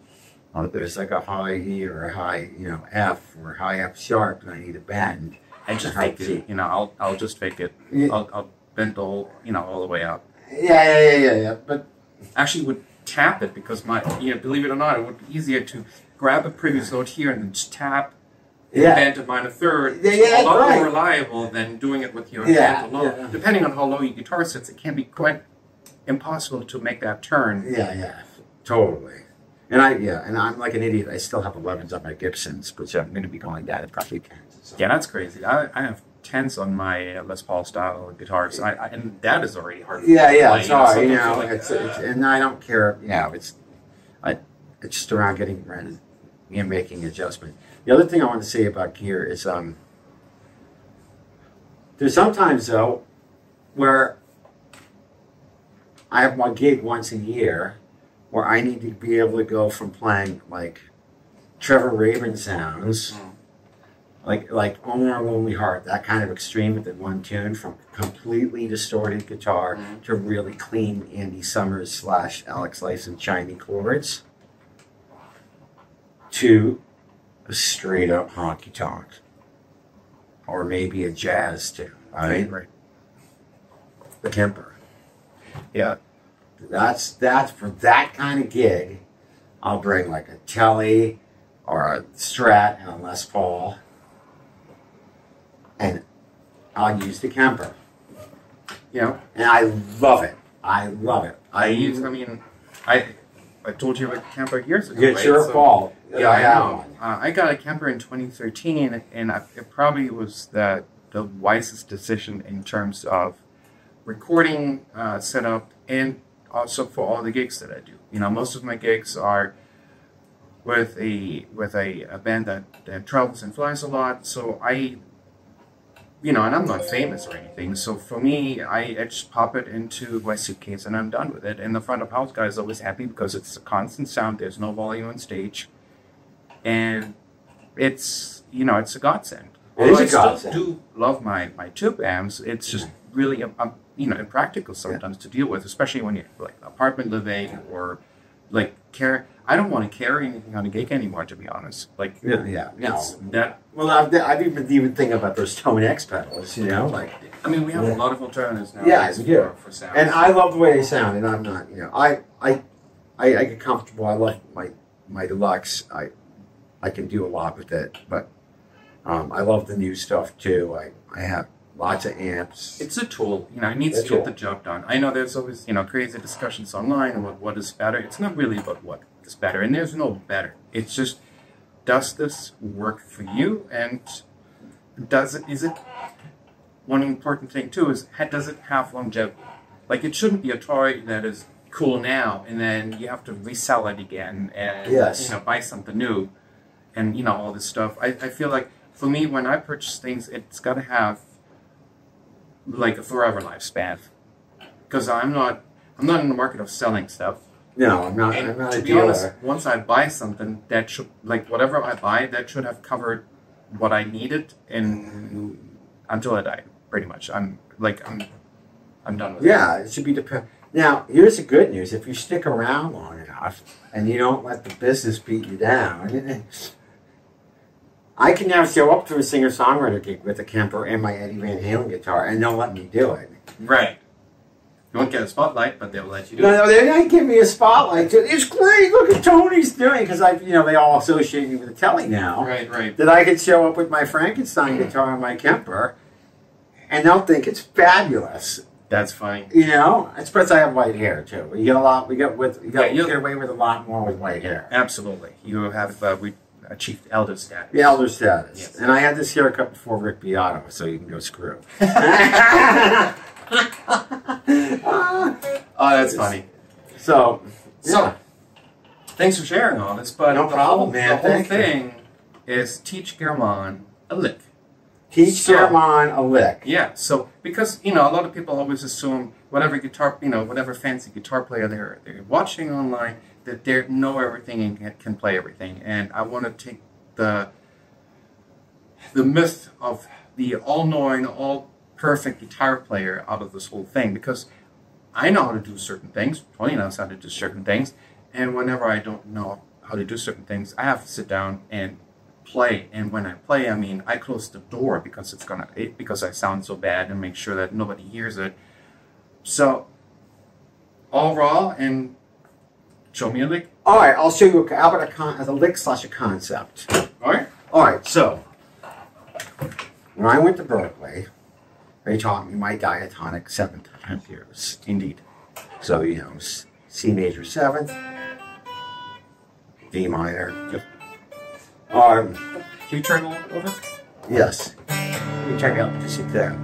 oh, there's like a high E or a high, F or a high F sharp, and I need a bend. I just fake it. I'll just fake it. Yeah. I'll bend the whole, all the way up. Yeah. But actually, would tap it because believe it or not, it would be easier to grab a previous note here and then just tap. Bend a minor third. Yeah, a lot right. more reliable than doing it with your hand low. Yeah. Depending on how low your guitar sits, it can be quite impossible to make that turn. Yeah, totally. And I'm like an idiot. I still have 11s on my Gibsons, which I'm going to be going down to probably 10s. So. Yeah, that's crazy. I have 10s on my Les Paul style guitars, and that is already hard. Yeah, it's hard. It's and I don't care. It's just around getting ready and making adjustments. The other thing I want to say about gear is there's sometimes though where I have my gig once a year where I need to be able to go from playing like Trevor Rabin sounds, like Only Our Lonely Heart, that kind of extreme with the one tune, from completely distorted guitar to really clean Andy Summers / Alex Lifeson shiny chords to a straight up honky tonk, or maybe a jazz too. Right. The Kemper. Yeah. That's for that kind of gig. I'll bring like a Telly or a Strat and a Les Paul, and I'll use the Kemper. And I love it. I told you about Kemper years ago. It's your fault. Yeah, I know. I got a Kemper in 2013, and it probably was the wisest decision in terms of recording setup, and also for all the gigs that I do. Most of my gigs are with a band that travels and flies a lot. So and I'm not famous or anything. So for me, I just pop it into my suitcase and I'm done with it. And the front of house guy is always happy because it's a constant sound. There's no volume on stage, and it's it's a godsend. I still do love my tube amps. It's just really impractical sometimes to deal with, especially when you're like apartment living or like I don't want to carry anything on a gig anymore, to be honest. Like Well, I've even thinking about those Tone X pedals. We have a lot of alternatives now. Yeah, we do. For sound. And I love the way they sound, and I'm not. I get comfortable. I love my deluxe. I can do a lot with it, but I love the new stuff too. I have lots of amps. It's a tool, it needs to get the job done. I know there's always, crazy discussions online about what is better. It's not really about what is better, and there's no better. It's just, does this work for you? And one important thing too is, does it have longevity? Like, it shouldn't be a toy that is cool now, and then you have to resell it again, and buy something new, and all this stuff. I feel like, for me, when I purchase things, it's got to have like a forever lifespan, because I'm not in the market of selling stuff. No, I'm not. And I'm not to a be dealer. honest, once I buy something, that should, like, whatever I buy, that should have covered what I needed until I die. Pretty much, I'm done with it. Yeah, it should be Now, here's the good news. If you stick around long enough and you don't let the business beat you down, I can now show up to a singer-songwriter gig with a Kemper and my Eddie Van Halen guitar, and they'll let me do it. Right. You won't get a spotlight, but they'll let you do it. No, they didn't give me a spotlight. It's great. Look at Tony's doing, because they all associate me with the telly now. Right. That I could show up with my Frankenstein guitar and my Kemper, and they'll think it's fabulous. That's funny. Especially I have white hair too. You get away with a lot more with white hair. Absolutely. You have achieved elder status. The elder status. Yes. And I had this haircut before Rick Beato, so you can go screw. Oh, that's funny. So, thanks for sharing all this. But no problem, man. The whole thing is teach German a lick. Teach German a lick. Yeah. So because a lot of people always assume whatever fancy guitar player they're watching online that they know everything and can play everything. And I want to take the myth of the all-knowing, all-perfect guitar player out of this whole thing, because I know how to do certain things. Tony knows how to do certain things. And whenever I don't know how to do certain things, I have to sit down and play. And when I play, I close the door because because I sound so bad, and make sure that nobody hears it. So, all raw, and show me a lick. All right, I'll show you how about a lick / a concept. All right. So, when I went to Berkeley, they taught me my diatonic 7th tempiers. Indeed. So C major 7th, D minor. Yep. Can you turn it over? Yes. You check out just sit there.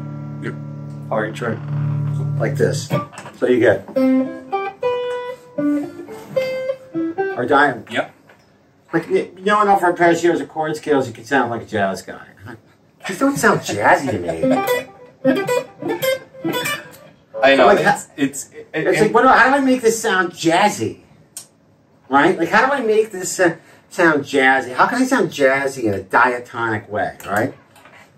Yep. How are you turning? Like this. So you get our diamond. Yep. Like enough arpeggios or chord scales, you can sound like a jazz guy. These don't sound jazzy to me. I know. Like, it's like, how do I make this sound jazzy? Right? Like, how do I make this sound jazzy? How can I sound jazzy in a diatonic way, right?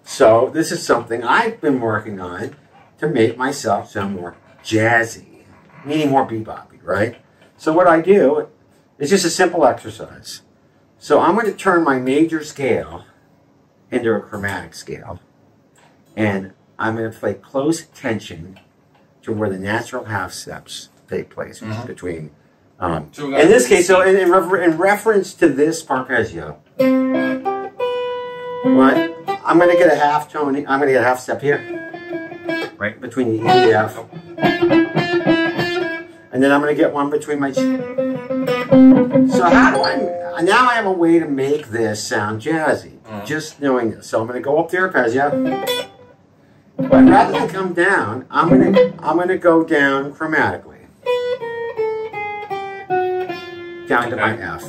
So this is something I've been working on to make myself sound more jazzy, meaning more beboppy, right? So what I do is just a simple exercise. So I'm going to turn my major scale into a chromatic scale, and I'm going to play close attention to where the natural half steps take place between. In this case, so in reference to this arpeggio, right? I'm going to get a half tone. I'm going to get a half step here, right between the E and the F, and then I'm going to get one between my. So how do I? Now I have a way to make this sound jazzy. Just doing this. So I'm going to go up the arpeggio, but rather than come down, I'm going to go down chromatically. Down to my F.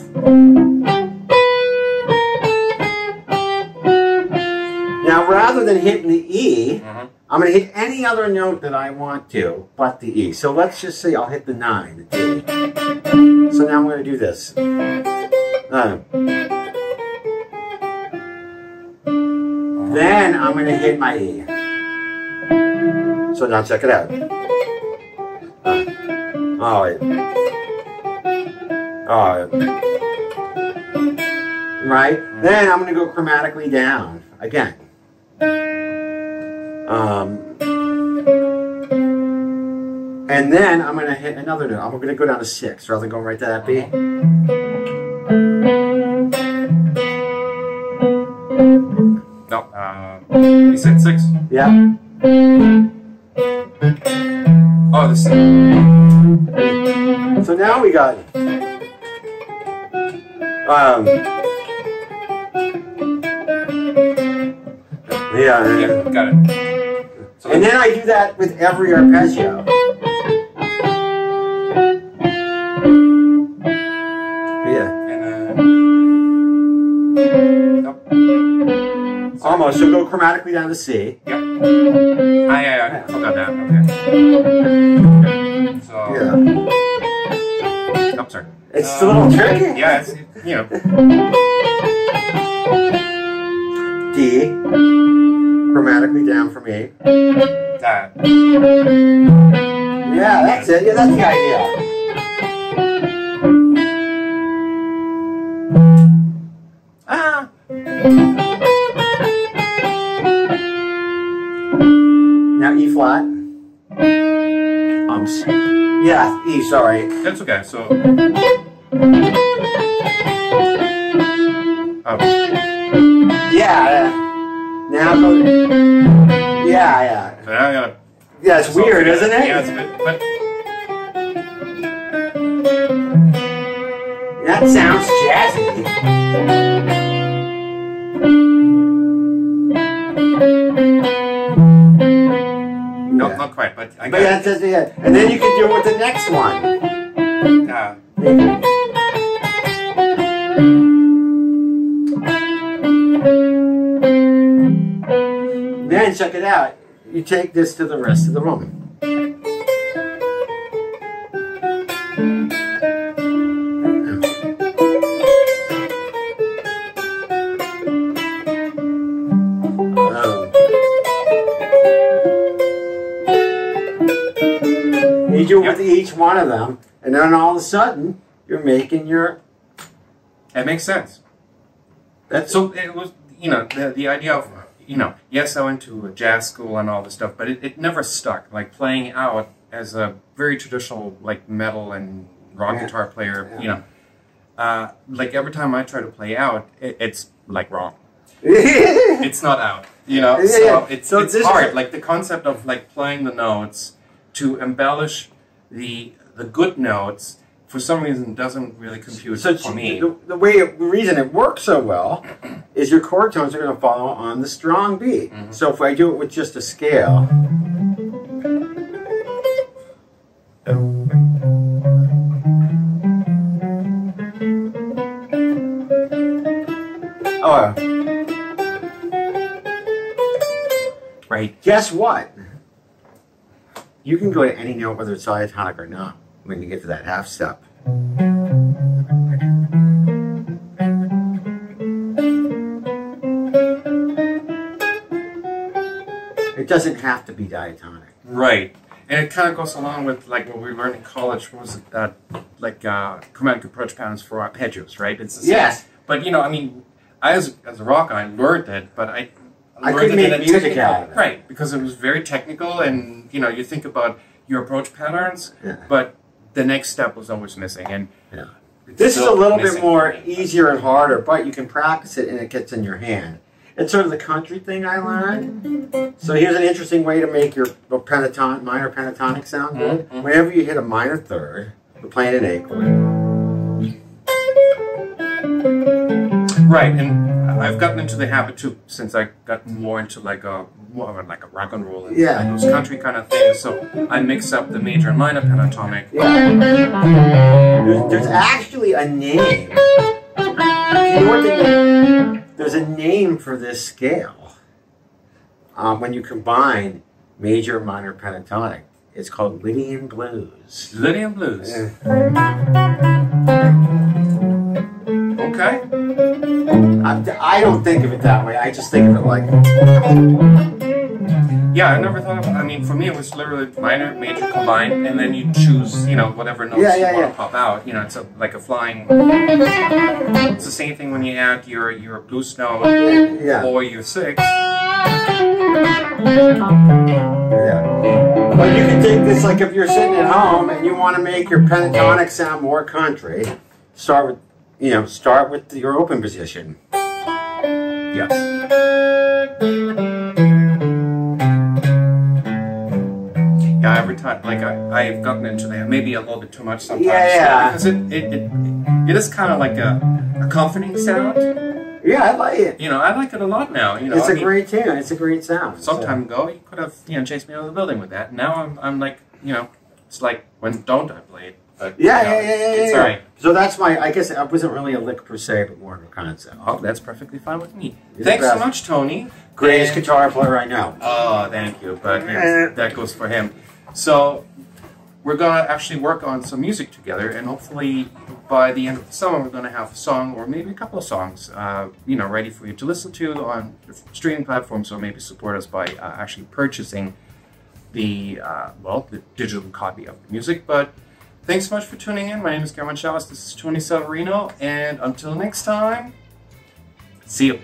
Now, rather than hitting the E, I'm going to hit any other note that I want to, but the E. So let's just say I'll hit the 9, the D. So now I'm going to do this. Then I'm going to hit my E. So now check it out. Right? Then I'm going to go chromatically down again. And then I'm going to hit another note. I'm going to go down to 6 rather than going right to that B. No, you said 6? Yeah. Oh, this. So now we got. Yeah, got it. So and then I do that with every arpeggio. Almost. So go chromatically down to C. Yep. I forgot that. Okay. So. Yeah. Oh, sorry. It's a little tricky. Yeah, it's D. Chromatically down from E. That. Yeah, that's it. Yeah, that's the idea. Ah. Now E flat. Yeah, E. Sorry. That's okay. So. Yeah. Now go. Yeah. So now I gotta. Yeah, it's weird, isn't it? Yeah, it's a bit. But that sounds jazzy. no, not quite. But I But got. that's it. And then you can do it with the next one. Then check it out. You take this to the rest of the room. You do it with each one of them, and then all of a sudden, you're making your... It makes sense. So it was, you know, the idea of, you know, yes, I went to a jazz school and all this stuff, but it never stuck. Like playing out as a very traditional, like metal and rock guitar player, you know, like every time I try to play out, it's like wrong. It's not out, you know. So it's hard. Like the concept of like playing the notes to embellish the good notes, for some reason, doesn't really compute for me. The reason it works so well is your chord tones are going to follow on the strong beat. Mm-hmm. So if I do it with just a scale, right? Guess what? You can go to any note, whether it's diatonic or not, when you get to that half step. It doesn't have to be diatonic. Right. And it kind of goes along with like what we learned in college, what was it, chromatic approach patterns for arpeggios, right? It's the same. Yes. But, you know, I mean, as a rock, I learned it, but I couldn't make music out of it. Right, because it was very technical, and, you know, you think about your approach patterns, but the next step was always missing. And this is a little bit more easier and harder, but you can practice it and it gets in your hand. It's sort of the country thing I learned. So here's an interesting way to make your minor pentatonic sound good. Mm-hmm. Whenever you hit a minor third, we're playing an A chord. Right, and I've gotten into the habit too, since I got more into like a rock and roll and those country kind of things. So I mix up the major and minor pentatonic. Yeah. There's actually a name. You know what there's a name for this scale. When you combine major and minor pentatonic, it's called Lydian blues. Lydian blues. Okay. I don't think of it that way. I just think of it like... Yeah, I never thought of it. I mean, for me, it was literally minor, major combined, and then you choose, you know, whatever notes you want to pop out. You know, it's like a flying... It's the same thing when you add your blues note or your sixth. But you can take this, like if you're sitting at home and you want to make your pentatonic sound more country, start with your open position. Yes. Yeah, every time, like I've gotten into that, maybe a little bit too much sometimes. Because it is kind of like a comforting sound. Yeah, I like it. You know, I like it a lot now. You know, it's a great tune. It's a great sound. Some time ago, you could have chased me out of the building with that. Now I'm like, you know, it's like when don't I play it? But, it's all right. So that's I guess it wasn't really a lick per se, but more of a concept. Oh, that's perfectly fine with me. Thanks so much, Tony. Greatest guitar player I know. Oh, thank you. But that goes for him. So we're going to actually work on some music together, and hopefully by the end of the summer, we're going to have a song or maybe a couple of songs, ready for you to listen to on streaming platforms, or maybe support us by actually purchasing the the digital copy of the music. But thanks so much for tuning in. My name is Schauss. This is Tony Savarino, and until next time, see you.